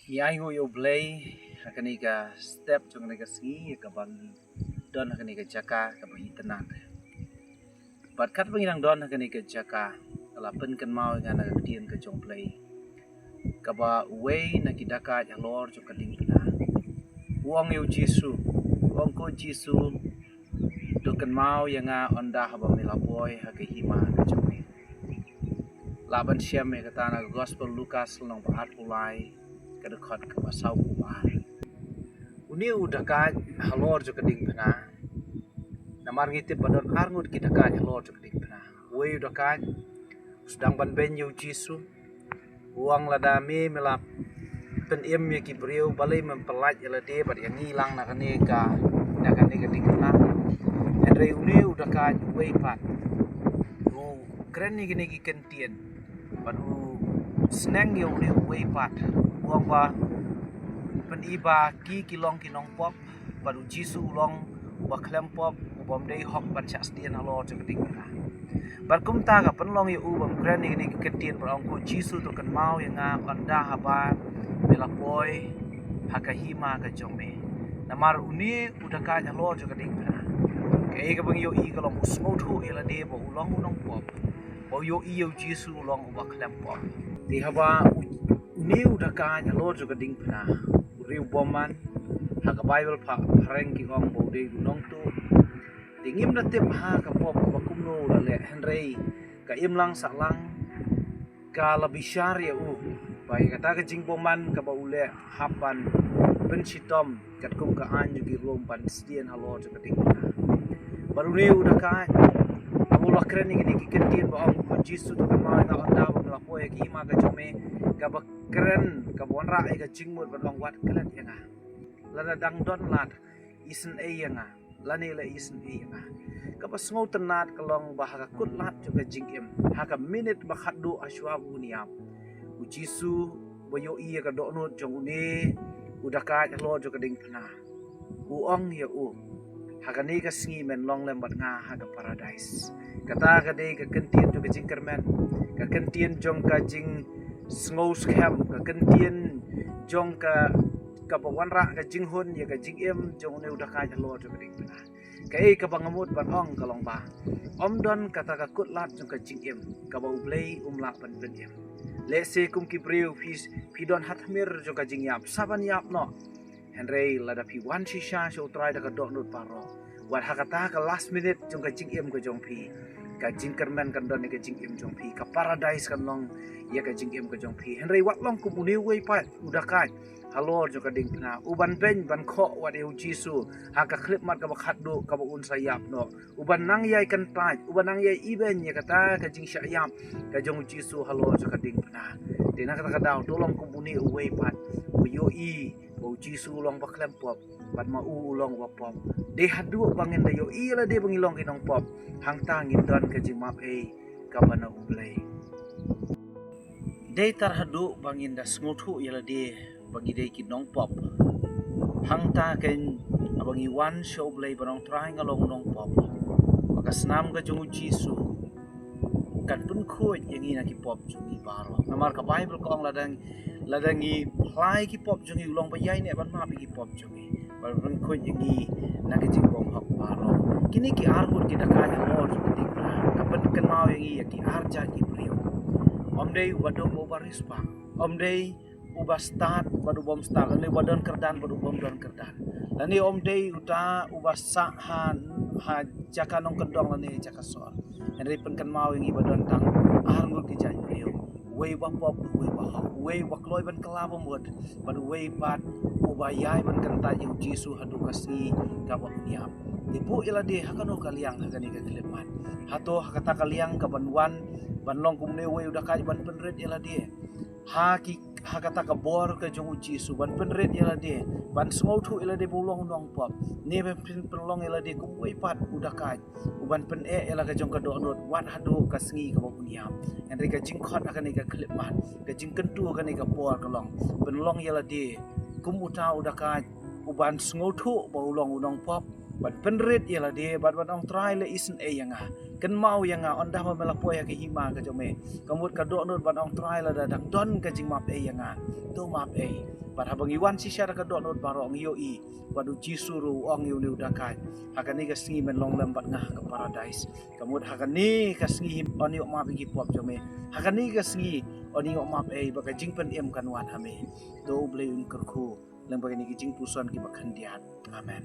Miai yo blay hakani ka step jong ka ski ka bangi don hakani ka jaka ka bangi tenat. Bat kat bangi nang don hakani ka jaka ala pen kan mau ngana ka tien ka jong play. Ka ba way na kidaka ya lor jong ka ding pina. Uang yo Jisu, uang ko Jisu do kan mau yang nga onda haba melaboy haka hima ka jong me. Laban siam me kata na gospel Lukas nong paat pulai kadekot ke pasau kumar. Uni udah kaj halor jo keding pena. Namar ngitip badon arngut kita kaj halor jo keding pena. Wei udah kaj sedang ban ben yo Jisu. Uang ladami melap pen em ye ki brio balai mempelaj ala de bad yang ngilang nak neka keding pena. Andre uni udah kaj wei pat. Keren ni gini ki kentien. Baru seneng yo uni wei pat. Uang ba pen iba ki kilong kinong pop baru Jisu long ba klem pop ubam dei hok ban chas dien halo jo keding na bar kum ta ga pen long yu ubam kren ni ketien bar ong ko Jisu to kan mau yang nga onda haba bela poi haka hima ka jome namar uni udah ka halo jo keding na ke ga bang yo i ga long usmo thu ela de bo ulong unong pop bo yo i yo Jisu long ba klem pop di haba uni udah ka halo jo keding na riu boman haka Bible pa pareng ki ngong bo de nong tu dingim na tip ha ka pop ka kumno la le henrei ka imlang salang ka labishar ya u bai kata ka jing boman ka ba ule hapan ben sitom kat kum ka anju ki rom pan stien halo to kating baru ni udah ka amu la kren ni ki kentin ba ang ko Jisu to kan ma na onda ba la poe ki ma ka jome ka ba keren ka bon ra ai ka jing mut ba long wat klan ya nga lana dang don lat isen e yanga lani la isen e yanga kapas ngau tenat kalong bahaka kut lat juga jingim haka minute bakhadu ashwa buniam u Jisu boyo iya ka donut jong uni udah ka lo juga ding pena u ong ya u haka ni ka sngi men long lembat nga haka paradise kata ka de ka kentien juga jingkermen ka kentien jong ka jing ngau scam ka kentien jong ka kapawan ra ka jing hun ya ka jing em jong ne udah ka lo jo ding pena kai ka bangamut ban ong kalong ba om don kata ka kut lat jong ka jing em ka ba ublei umla ban ben em le se kum ki breu fi don hatmir jong ka jing yap saban yap no henrei lada pi wan shi sha so try da ka dok nut paro wat hakata ka last minute jong ka jing em ko jong pi ka jing kermen kan don ka jing em jong pi ka paradise kan long ya ka jing em ko jong pi henrei wat long ku buni wei pa udah ka halo jo kading na uban ben ban kho wat eu Jisu haka klip mat ka bakhat do ka ba un sayap no uban nang yai kan taj uban nang yai iben ye kata ka jing syayam ka jong Jisu halo jo kading na dina kata ka daw tolong ku buni uwei pat u yo i u Jisu long ba klem pop pat ma u long wa pop de hadu bangin da yo i la de bangilong kinong pop hang tangin don ka jing map e ka bana ublei de tar hadu bangin da smuthu yala de bagi day kinong pop hang ta ken abangi one show play barong trying along nong pop maka senam ka jung Jisu kan pun khoi yang ina ki pop jungi baro namar ka Bible ko ang ladangi play ki pop jungi ulong bayai ne ban ma ki pop jungi bar pun khoi yang i na ki jing bong hak baro kini ki armur ki dakanya lor jungi ka pen kan mau yang i ki arja ki brio om day wadong bo barispa om day uba start baru bom start lani wadon kerdan baru bom don kerdan lani om day uta uba sahan ha jaka nong kendong lani jaka soal henry pen kan mau ingi badon tang arngur ki jan rio wei ba pop wei ba kloi ban kelaba mut baru wei pat uba yai ban kan ta yu Jisu hadu kasi ka ba niam ibu ila de hakano kaliang hakani ka klimat hato hakata kaliang ka banwan banlong kumne wei udah ka ban penret ila de hakata ka bor ka jong Jisu ban penret ila de ban smau thu ila de bulong nong pop ne ben penlong ila de kum wei pat udah ka uban pen ila ka jong ka do not wat hadu ka sngi ka buniam en ka jing khot akan ka klip mat ka jing kentu akan ka bor ka long penlong ila de kum uta udah ka uban smau thu bulong nong pop ban penret ila de ban ong try le isen yanga kan mau yang ondah memelapoi ke hima ke jome kamut ka do not ban ong try la dadang don ka jing map yang to map par habang iwan si syara ka do not barong yo i wadu jisuru ong yu ni udakai hakani ka singi men long lambat ngah ke paradise kamut hakani ka singi on yo map gi pop jome hakani ka singi on yo map baka jing pen em kan wan hame do ble un kerku lang bagani ki jing puson ki bakhan diat amen